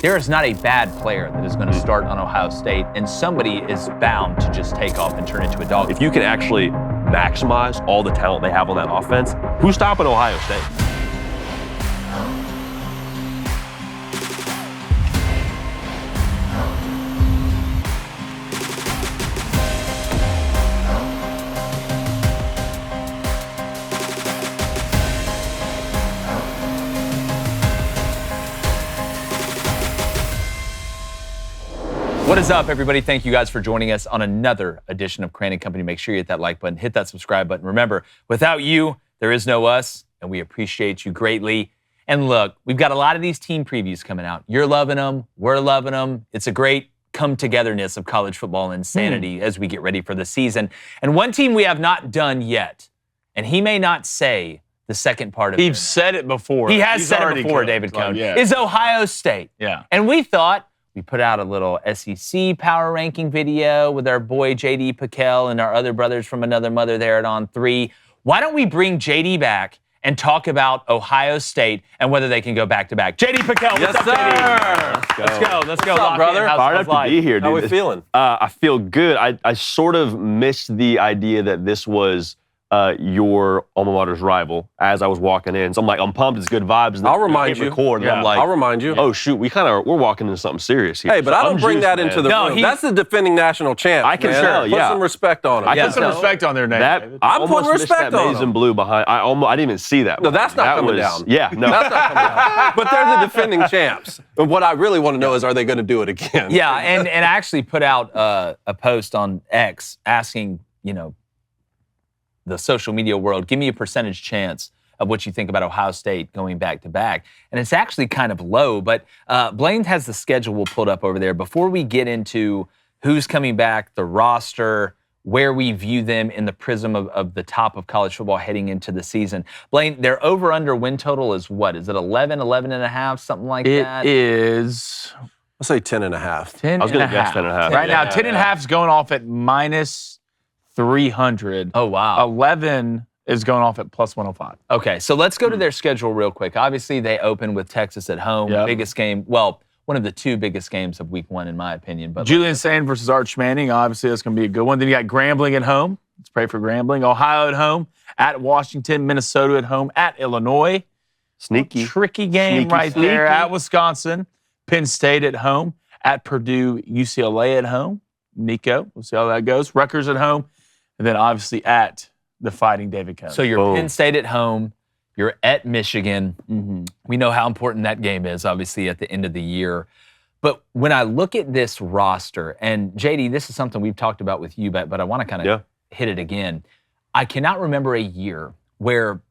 there is not a bad player that is going to start on Ohio State, and somebody is bound to just take off and turn into a dog. If you can actually maximize all the talent they have on that offense, who's stopping Ohio State? What is up, everybody? Thank you guys for joining us on another edition of Crain & Company. Make sure you hit that like button, hit that subscribe button. Remember, without you, there is no us, and we appreciate you greatly. And look, we've got a lot of these team previews coming out. You're loving them. We're loving them. It's a great come-togetherness of college football insanity as we get ready for the season. And one team we have not done yet, and he may not say the second part of it. He's said it before. He has said it before, David Cohn. Yeah. Is Ohio State. Yeah. And we thought, we put out a little SEC power ranking video with our boy JD PicKell and our other brothers from another mother there at On 3. Why don't we bring JD back and talk about Ohio State and whether they can go back-to-back? JD PicKell, Yes, what's up, sir. JD? Let's go. What's up, brother? Fired up to be here, dude. How we feeling? I feel good. I sort of missed the idea that this was your alma mater's rival as I was walking in. So I'm pumped. It's good vibes. And I'll remind you. Record, and I'm like, I'll remind you. oh shoot, we're walking into something serious here. Hey, but So I don't I'm bring juiced, that man. into the No, room. That's the defending national champ. I can man. tell, yeah. Put some respect on him. I can Yes. tell. No. Respect on their name. That David. I'm almost putting missed respect that on maize them. and blue behind. I didn't even see that. No, one. that's not That coming was- down. Yeah, no. That's not coming down. But they're the defending champs. And what I really want to know is, are they going to do it again? Yeah, and I actually put out a post on X asking, the social media world, give me a percentage chance of what you think about Ohio State going back-to-back. And it's actually kind of low, but Blaine has the schedule pulled up over there. Before we get into who's coming back, the roster, where we view them in the prism of the top of college football heading into the season. Blaine, their over-under win total is what? Is it 11 and a half, something like that? It is I'll say 10 and a half. 10 I was going and to a guess half. 10 and a half. Right now, Yeah. 10 and a half is going off at minus 300. Oh, wow. 11 is going off at plus 105. Okay, so let's go to their schedule real quick. Obviously, they open with Texas at home. Yep. Biggest game, well, one of the two biggest games of week one, in my opinion. But Julian Sand versus Arch Manning. Obviously, that's going to be a good one. Then you got Grambling at home. Let's pray for Grambling. Ohio at home. At Washington. Minnesota at home. At Illinois. Sneaky. Tricky game Sneaky, right there. sneaky. At Wisconsin. Penn State at home. At Purdue, UCLA at home. Nico, we'll see how that goes. Rutgers at home. And then obviously at the Fighting David Cohn. So you're Boom. Penn State at home. You're at Michigan. We know how important that game is, obviously, at the end of the year. But when I look at this roster, and JD, this is something we've talked about with you, but I want to kind of hit it again. I cannot remember a year where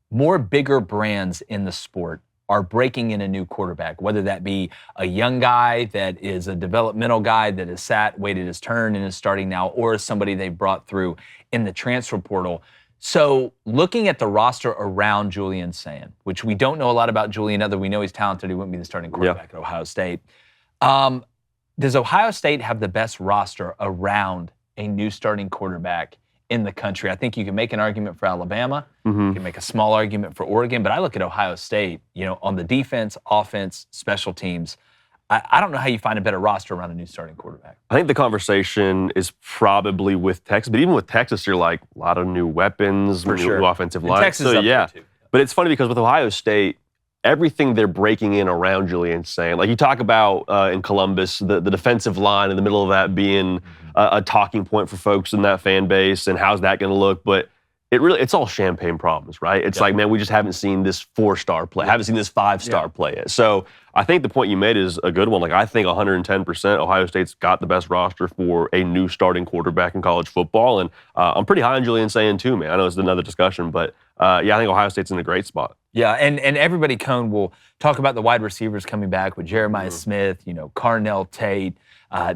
more bigger brands in the sport are breaking in a new quarterback, whether that be a young guy that is a developmental guy that has waited his turn and is starting now, or somebody they brought through in the transfer portal. So looking at the roster around Julian Sand, which we don't know a lot about Julian, other we know he's talented, he wouldn't be the starting quarterback at Ohio State. Does Ohio State have the best roster around a new starting quarterback in the country? I think you can make an argument for Alabama. You can make a small argument for Oregon, but I look at Ohio State, on the defense, offense, special teams. I don't know how you find a better roster around a new starting quarterback. I think the conversation is probably with Texas, but even with Texas, you're like a lot of new weapons, new offensive line. Texas is up there too. But it's funny because with Ohio State, everything they're breaking in around Julian Sand, like you talk about in Columbus, the defensive line in the middle of that being a talking point for folks in that fan base, and how's that going to look? But it's all champagne problems, right? It's like, man, we just haven't seen this 4-star play, haven't seen this 5-star play yet. So I think the point you made is a good one. Like, I think 110% Ohio State's got the best roster for a new starting quarterback in college football. And I'm pretty high on Julian Sand too, man. I know it's another discussion, but I think Ohio State's in a great spot. Yeah, and everybody, Cohn, will talk about the wide receivers coming back with Jeremiah Smith, Carnell Tate.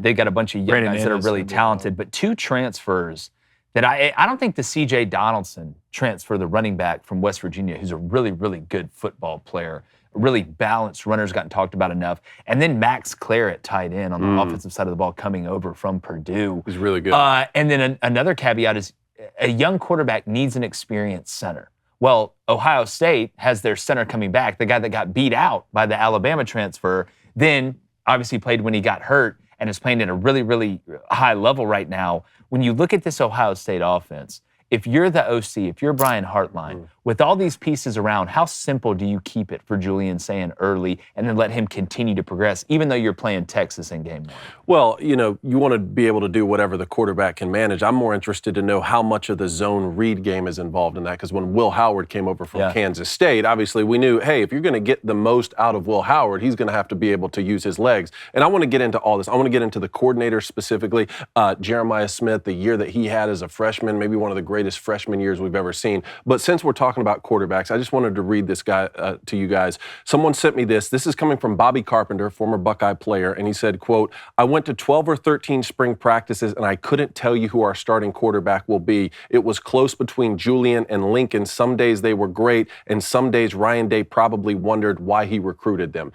They've got a bunch of young Brandon guys that are Anderson, really talented, but two transfers that I don't think the C.J. Donaldson transfer, the running back from West Virginia, who's a really, really good football player, really balanced runner's gotten talked about enough. And then Max Claret tight end on the offensive side of the ball coming over from Purdue. He's really good. And then another caveat is a young quarterback needs an experienced center. Well, Ohio State has their center coming back, the guy that got beat out by the Alabama transfer, then obviously played when he got hurt and is playing at a really, really high level right now. When you look at this Ohio State offense, if you're the OC, if you're Brian Hartline, with all these pieces around, how simple do you keep it for Julian Sand early and then let him continue to progress, even though you're playing Texas in game 1? Well, you want to be able to do whatever the quarterback can manage. I'm more interested to know how much of the zone read game is involved in that, because when Will Howard came over from Kansas State, obviously we knew, hey, if you're going to get the most out of Will Howard, he's going to have to be able to use his legs. And I want to get into all this. I want to get into the coordinators specifically. Jeremiah Smith, the year that he had as a freshman, maybe one of the greatest freshman years we've ever seen. But since we're talking about quarterbacks, I just wanted to read this guy to you guys. Someone sent me this. This is coming from Bobby Carpenter, former Buckeye player, and he said, quote, "I went to 12 or 13 spring practices and I couldn't tell you who our starting quarterback will be. It was close between Julian and Lincoln. Some days they were great, and some days Ryan Day probably wondered why he recruited them."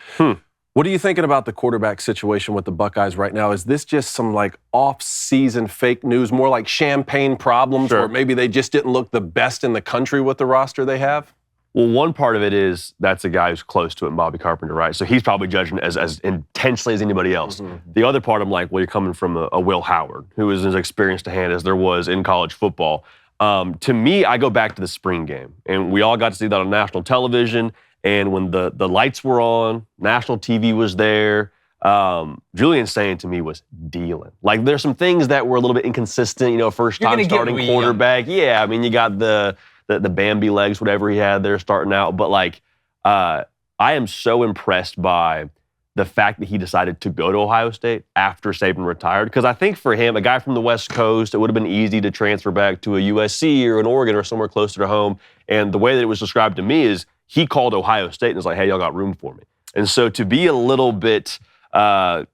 What are you thinking about the quarterback situation with the Buckeyes right now? Is this just some like off-season fake news, more like champagne problems, or maybe they just didn't look the best in the country with the roster they have? Well, one part of it is that's a guy who's close to it, Bobby Carpenter, right? So he's probably judging as intensely as anybody else. The other part, I'm like, well, you're coming from a Will Howard, who is as experienced a hand as there was in college football. To me, I go back to the spring game, and we all got to see that on national television. And when the lights were on, national TV was there, Julian Sand to me was dealing. Like, there's some things that were a little bit inconsistent, first time starting quarterback. Yeah, I mean, you got the Bambi legs, whatever he had there starting out. But I am so impressed by the fact that he decided to go to Ohio State after Saban retired. Because I think for him, a guy from the West Coast, it would have been easy to transfer back to a USC or an Oregon or somewhere closer to home. And the way that it was described to me is he called Ohio State and was like, hey, y'all got room for me. And so to be a little bit, not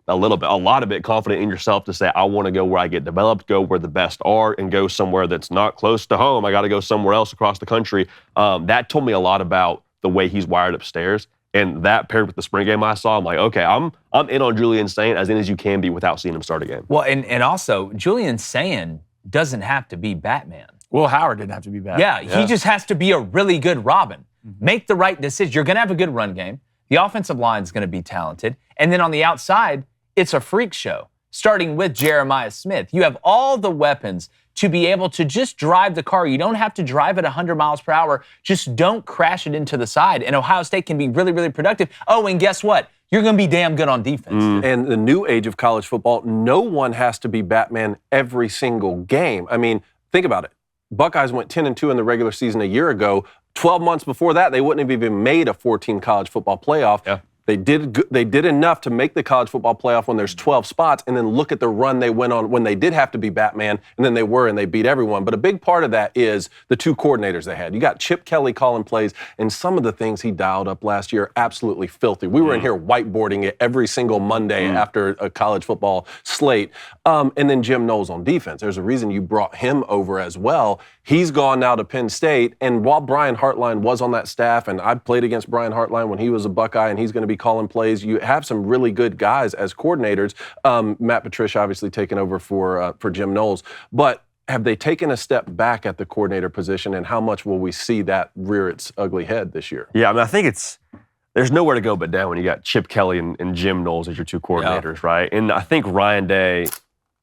a little bit, a lot of it confident in yourself to say, I want to go where I get developed, go where the best are, and go somewhere that's not close to home. I got to go somewhere else across the country. That told me a lot about the way he's wired upstairs. And that paired with the spring game I saw, I'm like, okay, I'm in on Julian Sand as in as you can be without seeing him start a game. Well, and also, Julian Sand doesn't have to be Batman. Will Howard didn't have to be Batman. Yeah, he just has to be a really good Robin. Make the right decision. You're going to have a good run game. The offensive line is going to be talented. And then on the outside, it's a freak show, starting with Jeremiah Smith. You have all the weapons to be able to just drive the car. You don't have to drive at 100 miles per hour. Just don't crash it into the side. And Ohio State can be really, really productive. Oh, and guess what? You're going to be damn good on defense. And the new age of college football, no one has to be Batman every single game. I mean, think about it. Buckeyes went 10-2 in the regular season a year ago. 12 months before that, they wouldn't have even made a 14 college football playoff. Yeah. They did enough to make the college football playoff when there's 12 spots, and then look at the run they went on when they did have to be Batman, and then they beat everyone. But a big part of that is the two coordinators they had. You got Chip Kelly calling plays, and some of the things he dialed up last year are absolutely filthy. We were in here whiteboarding it every single Monday after a college football slate. And then Jim Knowles on defense. There's a reason you brought him over as well. He's gone now to Penn State, and while Brian Hartline was on that staff, and I played against Brian Hartline when he was a Buckeye, and he's going to be calling plays, you have some really good guys as coordinators. Matt Patricia obviously taking over for Jim Knowles, but have they taken a step back at the coordinator position, and how much will we see that rear its ugly head this year? Yeah, I mean, I think there's nowhere to go but down when you got Chip Kelly and Jim Knowles as your two coordinators, right? And I think Ryan Day,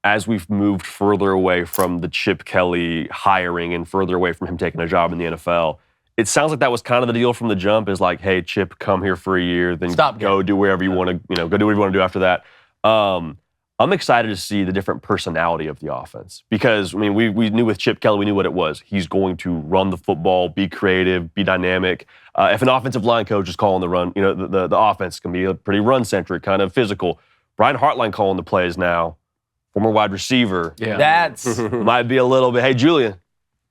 as we've moved further away from the Chip Kelly hiring and further away from him taking a job in the NFL, it sounds like that was kind of the deal from the jump, is like, hey, Chip, come here for a year, then go do wherever you want to, go do whatever you want to do after that. I'm excited to see the different personality of the offense, because, I mean, we knew with Chip Kelly, we knew what it was. He's going to run the football, be creative, be dynamic. If an offensive line coach is calling the run, the offense can be a pretty run-centric, kind of physical. Brian Hartline calling the plays now, former wide receiver. Yeah. That's might be a little bit, hey, Julian,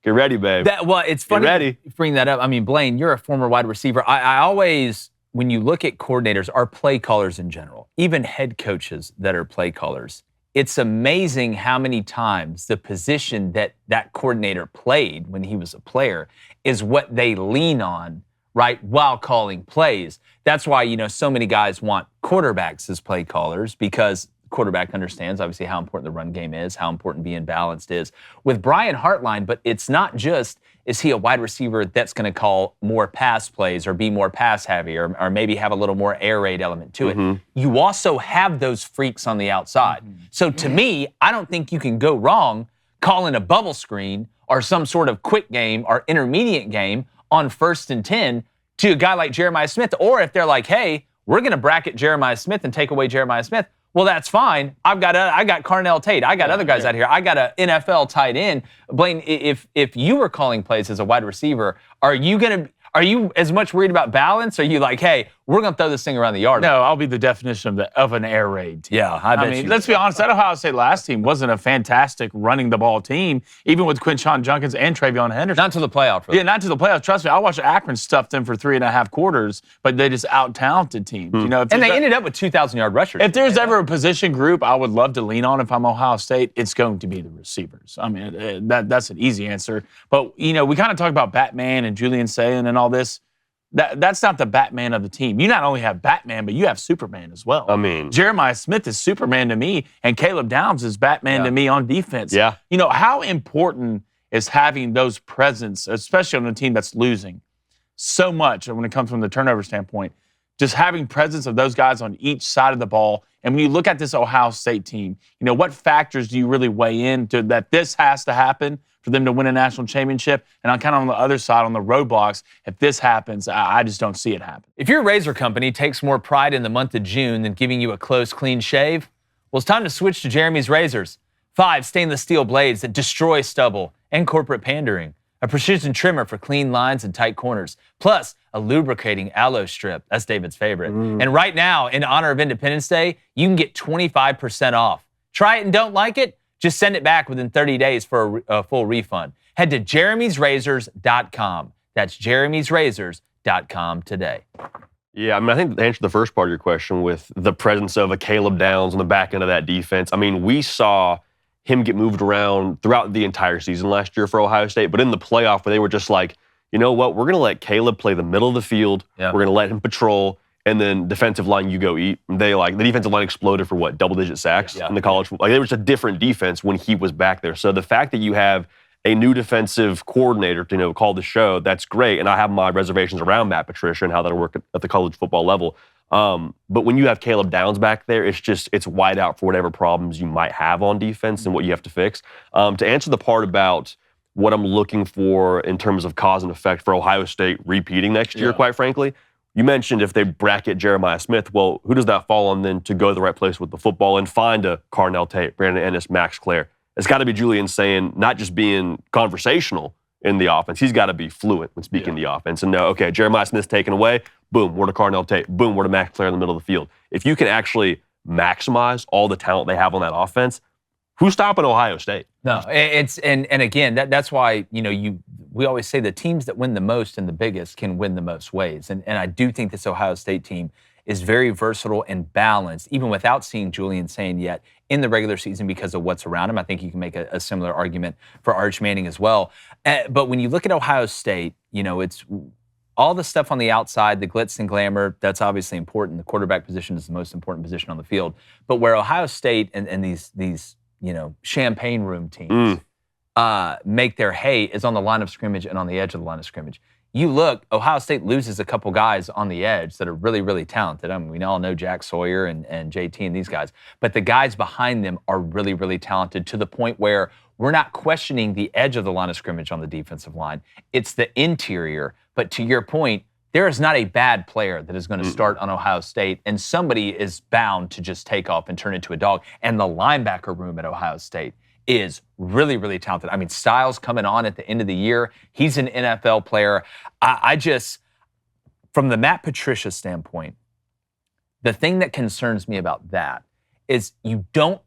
get ready, babe. It's funny you bring that up. I mean, Blaine, you're a former wide receiver. I always, when you look at coordinators, or play callers in general, even head coaches that are play callers, it's amazing how many times the position that coordinator played when he was a player is what they lean on, right, while calling plays. That's why, so many guys want quarterbacks as play callers, because quarterback understands, obviously, how important the run game is, how important being balanced is. With Brian Hartline, but it's not just, is he a wide receiver that's going to call more pass plays or be more pass heavy or maybe have a little more air raid element to it. You also have those freaks on the outside. So to me, I don't think you can go wrong calling a bubble screen or some sort of quick game or intermediate game on 1st and 10 to a guy like Jeremiah Smith. Or if they're like, hey, we're going to bracket Jeremiah Smith and take away Jeremiah Smith, well, that's fine. I got Carnell Tate. I got other guys out here. I got an NFL tight end. Blaine, if you were calling plays as a wide receiver, are you as much worried about balance? Or are you like, hey, we're going to throw this thing around the yard? No, I'll be the definition of an air raid team. Yeah, I bet you. Let's be honest, that Ohio State last team wasn't a fantastic running the ball team, even with Quinshon Judkins and Travion Henderson. Not to the playoff. Yeah, not to the playoffs. Trust me, I watched Akron stuff them for 3.5 quarters, but they just out-talented teams. You know, and they ended up with 2,000-yard rushers. If there's ever a position group I would love to lean on if I'm Ohio State, it's going to be the receivers. I mean, that's an easy answer. But, you know, we kind of talk about Batman and Julian Sayin and all this. That's not the Batman of the team. You not only have Batman, but you have Superman as well. I mean, Jeremiah Smith is Superman to me, and Caleb Downs is Batman to me on defense. Yeah. You know, how important is having those presence, especially on a team that's losing so much when it comes from the turnover standpoint, just having presence of those guys on each side of the ball. And when you look at this Ohio State team, you know, what factors do you really weigh into that this has to happen for them to win a national championship? And I'm kind of on the other side, on the roadblocks. If this happens, I just don't see it happen. If your razor company takes more pride in the month of June than giving you a close, clean shave, well, it's time to switch to Jeremy's Razors. 5 stainless steel blades that destroy stubble and corporate pandering. A precision trimmer for clean lines and tight corners. Plus, a lubricating aloe strip. That's David's favorite. And right now, in honor of Independence Day, you can get 25% off. Try it and don't like it? Just send it back within 30 days for a full refund. Head to jeremy'srazors.com. That's jeremy'srazors.com today. Yeah, I mean, I think to answer the first part of your question with the presence of a Caleb Downs on the back end of that defense, I mean, we saw him get moved around throughout the entire season last year for Ohio State, but in the playoff where they were just like, you know what, we're going to let Caleb play the middle of the field, we're going to let him patrol, and then defensive line, you go eat. The defensive line exploded for double-digit sacks in the college football. Like, there was a different defense when he was back there. So the fact that you have a new defensive coordinator to, you know, call the show, that's great. And I have my reservations around Matt Patricia and how that'll work at the college football level. But when you have Caleb Downs back there, it's wide out for whatever problems you might have on defense and what you have to fix. To answer the part about what I'm looking for in terms of cause and effect for Ohio State repeating next year, quite frankly, you mentioned if they bracket Jeremiah Smith, well, who does that fall on then to go to the right place with the football and find a Carnell Tate, Brandon Ennis, Max Clare? It's got to be Julian Sayin, not just being conversational in the offense. He's got to be fluent when speaking the offense and know, okay, Jeremiah Smith's taken away, boom, we're to Carnell Tate, boom, we're to Max Clare in the middle of the field. If you can actually maximize all the talent they have on that offense, who's stopping Ohio State? No, and again, that's why, you know, we always say the teams that win the most and the biggest can win the most ways. And I do think this Ohio State team is very versatile and balanced, even without seeing Julian Sayin yet in the regular season because of what's around him. I think you can make a similar argument for Arch Manning as well. But when you look at Ohio State, you know, it's all the stuff on the outside, the glitz and glamour, that's obviously important. The quarterback position is the most important position on the field. But where Ohio State and these you know, champagne room teams make their hay is on the line of scrimmage and on the edge of the line of scrimmage. You look, Ohio State loses a couple guys on the edge that are really, really talented. I mean, we all know Jack Sawyer and JT and these guys. But the guys behind them are really, really talented to the point where we're not questioning the edge of the line of scrimmage on the defensive line. It's the interior. But to your point, there is not a bad player that is going to start on Ohio State, and somebody is bound to just take off and turn into a dog. And the linebacker room at Ohio State is really, really talented. I mean, Styles coming on at the end of the year. He's an NFL player. I just, from the Matt Patricia standpoint, the thing that concerns me about that is you don't,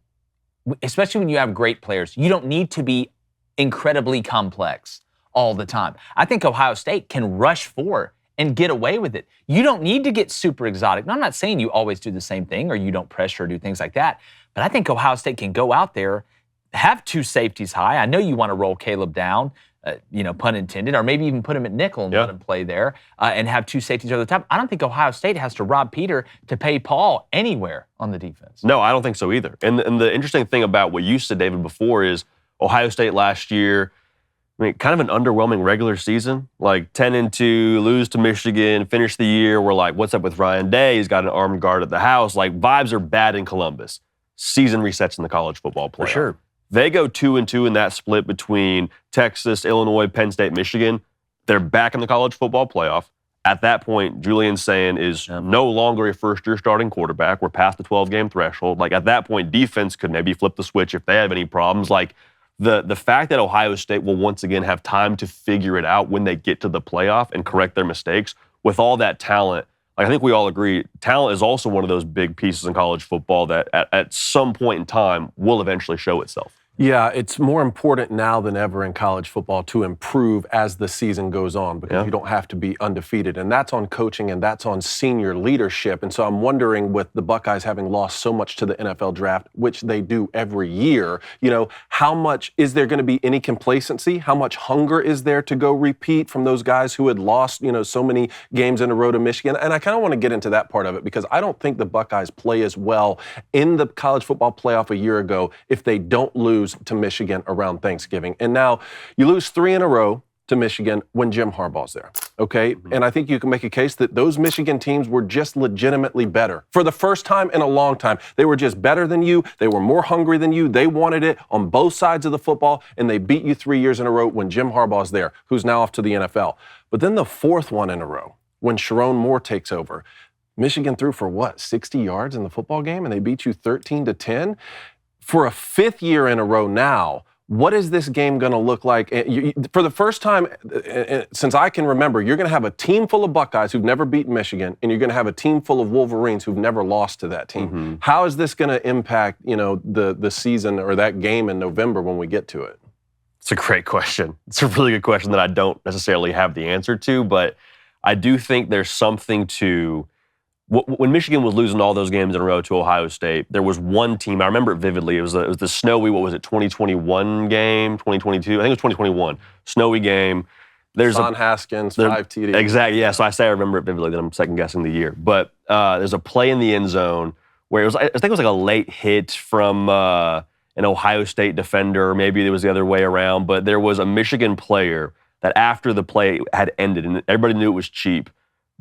especially when you have great players, you don't need to be incredibly complex all the time. I think Ohio State can rush for and get away with it. You don't need to get super exotic. Now, I'm not saying you always do the same thing or you don't pressure or do things like that, but I think Ohio State can go out there, have 2 safeties high. I know you want to roll Caleb down, pun intended, or maybe even put him at nickel and let him play there and have two safeties over the top. I don't think Ohio State has to rob Peter to pay Paul anywhere on the defense. No, I don't think so either. And the interesting thing about what you said, David, before is Ohio State last year, kind of an underwhelming regular season, like 10-2, lose to Michigan, finish the year. We're like, what's up with Ryan Day? He's got an armed guard at the house. Like, vibes are bad in Columbus. Season resets in the college football playoff. For sure. They go 2-2 in that split between Texas, Illinois, Penn State, Michigan. They're back in the college football playoff. At that point, Julian Sayin is no longer a first-year starting quarterback. We're past the 12-game threshold. Like, at that point, defense could maybe flip the switch if they have any problems. Like, the fact that Ohio State will once again have time to figure it out when they get to the playoff and correct their mistakes with all that talent, like I think we all agree, talent is also one of those big pieces in college football that at some point in time will eventually show itself. Yeah, it's more important now than ever in college football to improve as the season goes on because you don't have to be undefeated. And that's on coaching and that's on senior leadership. And so I'm wondering, with the Buckeyes having lost so much to the NFL draft, which they do every year, how much is there going to be any complacency? How much hunger is there to go repeat from those guys who had lost, so many games in a row to Michigan? And I kind of want to get into that part of it because I don't think the Buckeyes play as well in the college football playoff a year ago if they don't lose to Michigan around Thanksgiving. And now you lose 3 in a row to Michigan when Jim Harbaugh's there, okay? And I think you can make a case that those Michigan teams were just legitimately better. For the first time in a long time, they were just better than you. They were more hungry than you. They wanted it on both sides of the football, and they beat you 3 years in a row when Jim Harbaugh's there, who's now off to the NFL. But then the 4th one in a row, when Sharon Moore takes over, Michigan threw for 60 yards in the football game, and they beat you 13-10. For a 5th year in a row now, what is this game going to look like? For the first time since I can remember, you're going to have a team full of Buckeyes who've never beaten Michigan, and you're going to have a team full of Wolverines who've never lost to that team. How is this going to impact, the season or that game in November when we get to it? It's a great question. It's a really good question that I don't necessarily have the answer to, but I do think there's something to when Michigan was losing all those games in a row to Ohio State. There was one team, I remember it vividly, it was the snowy, 2021 game, 2022? I think it was 2021, snowy game. Son Haskins, 5 TDs. Exactly, yeah. So I say I remember it vividly, then I'm second-guessing the year. But there's a play in the end zone where I think it was like a late hit from an Ohio State defender, maybe it was the other way around, but there was a Michigan player that after the play had ended, and everybody knew it was cheap,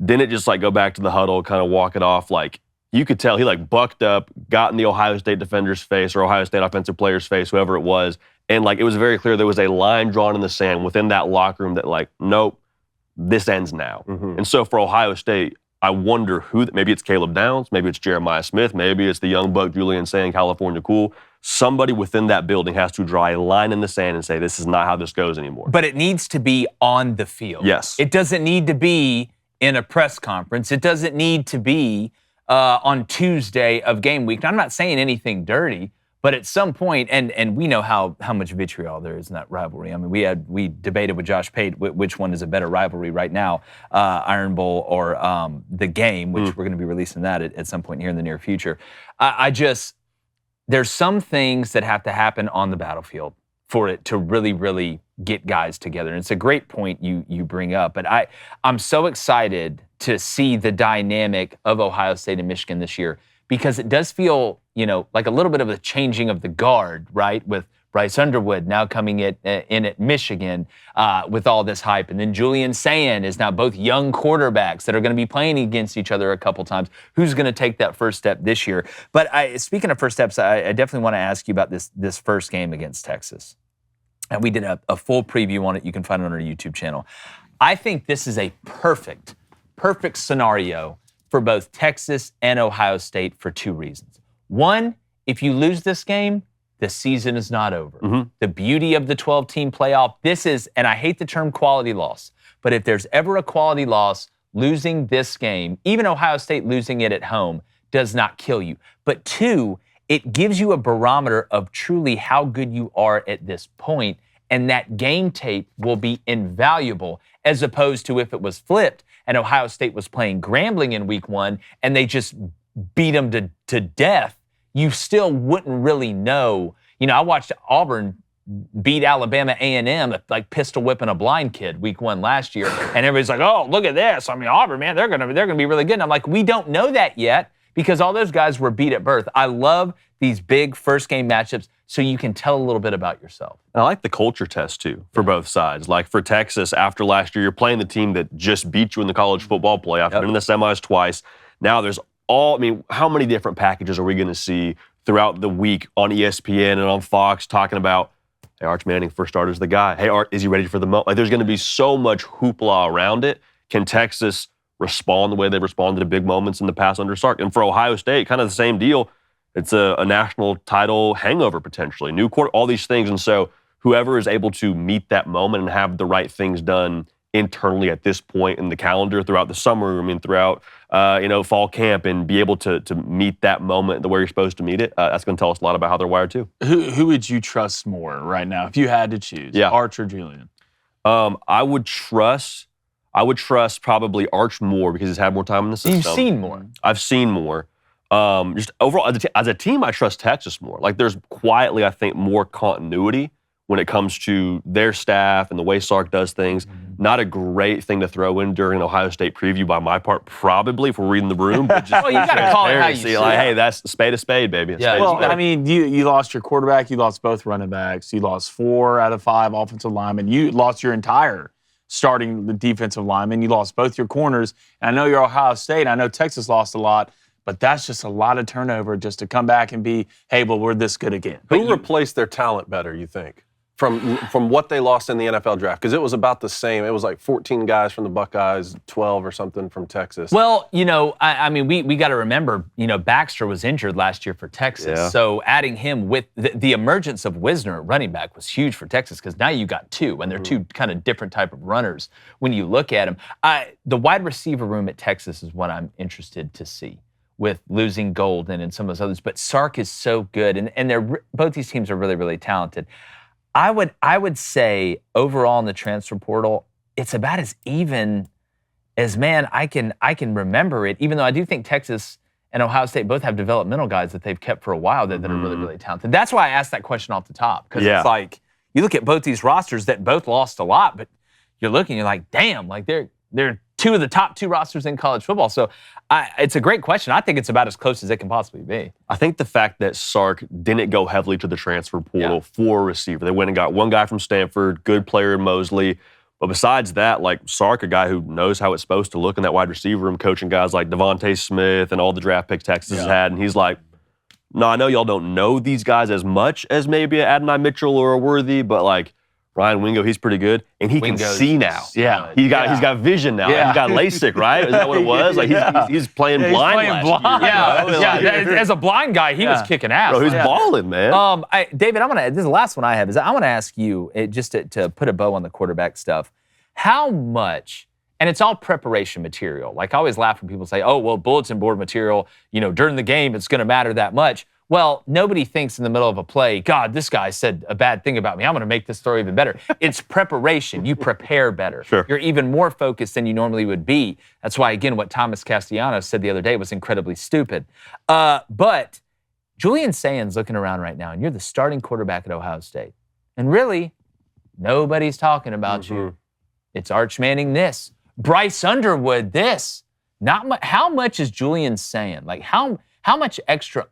didn't just go back to the huddle, kind of walk it off. Like, you could tell he bucked up, got in the Ohio State defender's face or Ohio State offensive player's face, whoever it was. And it was very clear there was a line drawn in the sand within that locker room that nope, this ends now. And so for Ohio State, I wonder maybe it's Caleb Downs, maybe it's Jeremiah Smith, maybe it's the young buck Julian Sayin, California cool. Somebody within that building has to draw a line in the sand and say, this is not how this goes anymore. But it needs to be on the field. Yes. It doesn't need to be in a press conference. It doesn't need to be on Tuesday of game week. Now, I'm not saying anything dirty, but at some point, and we know how much vitriol there is in that rivalry. I mean, we debated with Josh Pate which one is a better rivalry right now, Iron Bowl or the game, which we're going to be releasing that at some point here in the near future. There's some things that have to happen on the battlefield for it to really, really get guys together. And it's a great point you bring up. But I'm so excited to see the dynamic of Ohio State and Michigan this year because it does feel, like a little bit of a changing of the guard, right? With Bryce Underwood now coming in at Michigan with all this hype. And then Julian Sayin is now both young quarterbacks that are going to be playing against each other a couple times. Who's going to take that first step this year? But speaking of first steps, I definitely want to ask you about this first game against Texas. And we did a full preview on it. You can find it on our YouTube channel. I think this is a perfect scenario for both Texas and Ohio State for 2 reasons. One, if you lose this game, the season is not over. The beauty of the 12-team playoff, this is, and I hate the term quality loss, but if there's ever a quality loss, losing this game, even Ohio State losing it at home, does not kill you. But 2, it gives you a barometer of truly how good you are at this point, and that game tape will be invaluable as opposed to if it was flipped and Ohio State was playing Grambling in week 1 and they just beat them to death. You still wouldn't really know. I watched Auburn beat Alabama A&M, like pistol whipping a blind kid week 1 last year. And everybody's like, oh, look at this. I mean, Auburn, man, they're gonna be really good. And I'm like, we don't know that yet because all those guys were beat at birth. I love these big first game matchups so you can tell a little bit about yourself. And I like the culture test, too, for both sides. Like for Texas, after last year, you're playing the team that just beat you in the college football playoff. Been in the semis twice. Now there's how many different packages are we going to see throughout the week on ESPN and on Fox talking about, hey, Arch Manning, first starter's the guy. Hey, Art, is he ready for the moment? Like, there's going to be so much hoopla around it. Can Texas respond the way they responded to big moments in the past under Sark? And for Ohio State, kind of the same deal. It's a national title hangover potentially, new quarter, all these things. And so whoever is able to meet that moment and have the right things done internally at this point in the calendar throughout the summer, throughout fall camp, and be able to meet that moment the way you're supposed to meet it, that's going to tell us a lot about how they're wired too. Who would you trust more right now if you had to choose? Arch or Julian? I would trust probably Arch more because he's had more time in the system. You've seen more. I've seen more. Just overall, as a team, I trust Texas more. Like there's quietly, I think, more continuity when it comes to their staff and the way Sark does things. Not a great thing to throw in during an Ohio State preview by my part, probably, if we're reading the room. But just well, you got to call it how you see. Like, hey, that's a spade, baby. You lost your quarterback, you lost both running backs, you lost 4 out of 5 offensive linemen, you lost your entire starting the defensive linemen, you lost both your corners. And I know you're Ohio State, I know Texas lost a lot, but that's just a lot of turnover just to come back and be, hey, well, we're this good again. Who replaced their talent better, you think? From what they lost in the NFL draft? Because it was about the same. It was like 14 guys from the Buckeyes, 12 or something from Texas. Well, we got to remember, Baxter was injured last year for Texas. Yeah. So adding him with the emergence of Wisner at running back was huge for Texas because now you got 2, and they're 2 kind of different type of runners when you look at them. The wide receiver room at Texas is what I'm interested to see with losing Golden and some of those others. But Sark is so good, and both these teams are really, really talented. I would say overall in the transfer portal, it's about as even as, man, I can remember it, even though I do think Texas and Ohio State both have developmental guys that they've kept for a while that are really, really talented. That's why I asked that question off the top, because it's like, you look at both these rosters that both lost a lot, but you're like, damn, like they're 2 of the top 2 rosters in college football. So it's a great question. I think it's about as close as it can possibly be. I think the fact that Sark didn't go heavily to the transfer portal for a receiver. They went and got one guy from Stanford, good player in Mosley. But besides that, like Sark, a guy who knows how it's supposed to look in that wide receiver room, coaching guys like Devontae Smith and all the draft picks Texas has had. And he's like, no, I know y'all don't know these guys as much as maybe Adonai Mitchell or a Worthy, but like, Ryan Wingo, he's pretty good, and he can see now. Yeah, he's got vision now. Yeah. He got LASIK, right? Is that what it was? Like he's playing blind last year. As a blind guy, he was kicking ass. Bro, he's balling, man. David, this is the last one I have. I want to ask you, just to put a bow on the quarterback stuff, how much, and it's all preparation material. Like I always laugh when people say, oh, well, bulletin board material, during the game, it's going to matter that much. Well, nobody thinks in the middle of a play, God, this guy said a bad thing about me. I'm going to make this story even better. It's preparation. You prepare better. Sure. You're even more focused than you normally would be. That's why, again, what Thomas Castellanos said the other day was incredibly stupid. But Julian Sainz looking around right now, and you're the starting quarterback at Ohio State. And really, nobody's talking about you. It's Arch Manning this. Bryce Underwood this. How much is Julian saying? Like, how much extra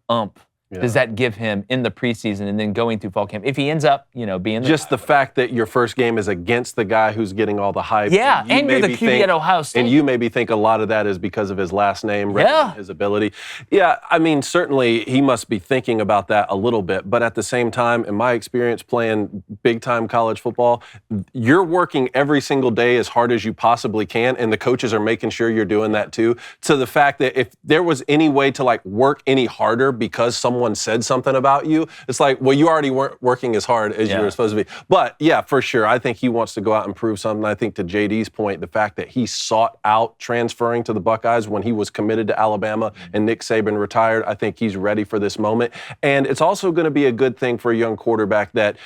does that give him in the preseason and then going through fall camp if he ends up, being just the fact that your first game is against the guy who's getting all the hype? Yeah, and you're the QB at Ohio State. And you maybe think a lot of that is because of his last name, his ability. Yeah, I mean, certainly he must be thinking about that a little bit. But at the same time, in my experience playing big-time college football, you're working every single day as hard as you possibly can, and the coaches are making sure you're doing that too. To the fact that if there was any way to like work any harder because someone said something about you, it's like, well, you already weren't working as hard as you were supposed to be. But yeah, for sure, I think he wants to go out and prove something. I think to JD's point, the fact that he sought out transferring to the Buckeyes when he was committed to Alabama and Nick Saban retired, I think he's ready for this moment. And it's also going to be a good thing for a young quarterback that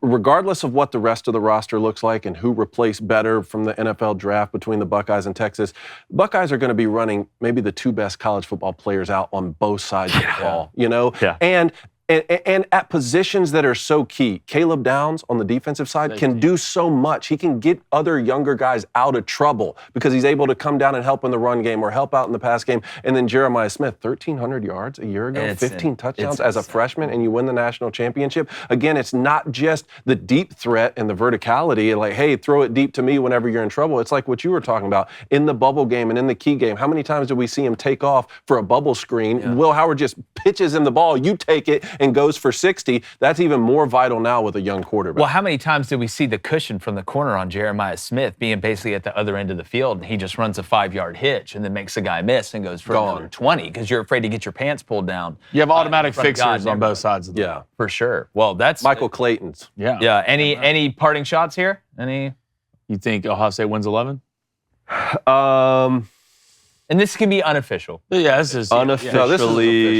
regardless of what the rest of the roster looks like and who replaced better from the NFL draft between the Buckeyes and Texas, Buckeyes are going to be running maybe the 2 best college football players out on both sides of the ball, Yeah. And And at positions that are so key, Caleb Downs on the defensive side can do so much. He can get other younger guys out of trouble because he's able to come down and help in the run game or help out in the pass game. And then Jeremiah Smith, 1,300 yards a year ago, 15 touchdowns as a freshman, and you win the national championship. Again, it's not just the deep threat and the verticality and like, hey, throw it deep to me whenever you're in trouble. It's like what you were talking about in the bubble game and in the key game. How many times did we see him take off for a bubble screen? Yeah. Will Howard just pitches him the ball, you take it, and goes for 60. That's even more vital now with a young quarterback. Well, how many times did we see the cushion from the corner on Jeremiah Smith being basically at the other end of the field, and he just runs a 5-yard hitch and then makes a guy miss and goes for another 20 because you're afraid to get your pants pulled down. You have automatic fixers on both sides of the ball. Yeah, for sure. Well, that's Michael Clayton's. Yeah. Yeah. Any parting shots here? Any? You think Ohio State wins 11? And this can be unofficial. Yeah, this is unofficially. No, this is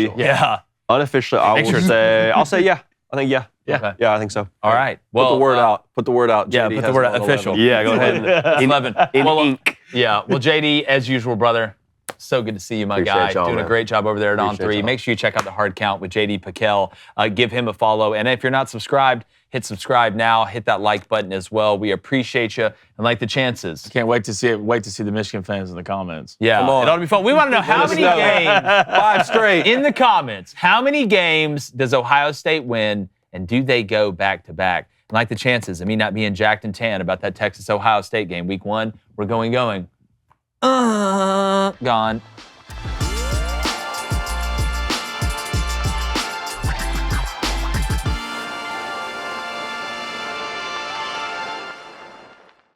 official. Yeah. Unofficially, I'll say yeah. I think yeah. Okay. Yeah, I think so. All right. Well, put the word out. Put the word out. Yeah, JD put the has word it on official. 11. Yeah, go ahead. 11. In Well, ink. Yeah. Well, JD, as usual, brother, so good to see you, my Appreciate guy. y'all, Doing man. a great job over there at On3. Appreciate y'all. Make sure you check out the Hard Count with JD PicKell. Give him a follow. And if you're not subscribed, hit subscribe now. Hit that like button as well. We appreciate you and like the chances. Can't wait to see it. Wait to see the Michigan fans in the comments. Yeah, Come on. it ought to be fun. We want to know how many games, 5 straight. in the comments, how many games does Ohio State win, and do they go back-to-back? And like the chances of me not being jacked and tan about that Texas-Ohio State game, week 1, we're going. Gone.